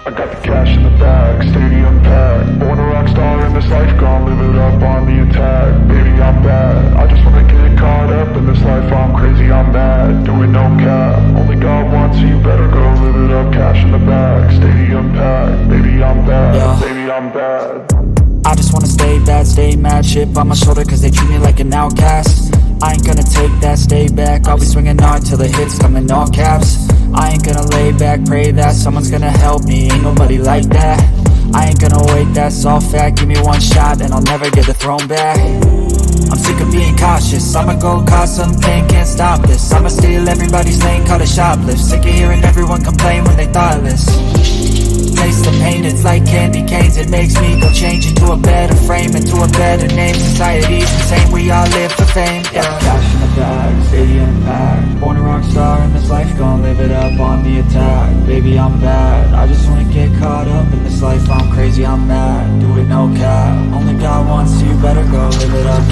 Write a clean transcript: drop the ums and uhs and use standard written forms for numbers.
I got the cash in the bag, stadium packed. Born a rock star in this life, gon' live it up on the attack. Baby, I'm bad, I just wanna get caught up in this life. I'm crazy, I'm mad, doing no cap. Only God wants, so you better go live it up. Cash in the bag, stadium packed. Baby, I'm bad, baby, I'm bad. I just wanna stay bad, stay mad. Chip on my shoulder cause they treat me like an outcast. I ain't gonna take that, stay back. I'll be swinging hard till the hits come in all caps. I ain't gonna lay back, pray that someone's gonna help me. Ain't nobody like that. I ain't gonna wait, that's all fact. Give me one shot and I'll never get the throne back. I'm sick of being cautious, I'ma go cause some pain, can't stop this. I'ma steal everybody's lane, call it shoplift. Sick of hearing everyone complain when they thoughtless. Taste the pain, it's like candy canes. It makes me go change into a better frame, into a better name. Society's insane, we all live for fame. Yeah. Cash in the bag, stadium packed. Born a rock star in this life, gon' live it up on the attack. Baby, I'm bad, I just wanna get caught up in this life. I'm crazy, I'm mad, do it no cap. Only God wants, so you better go live it up.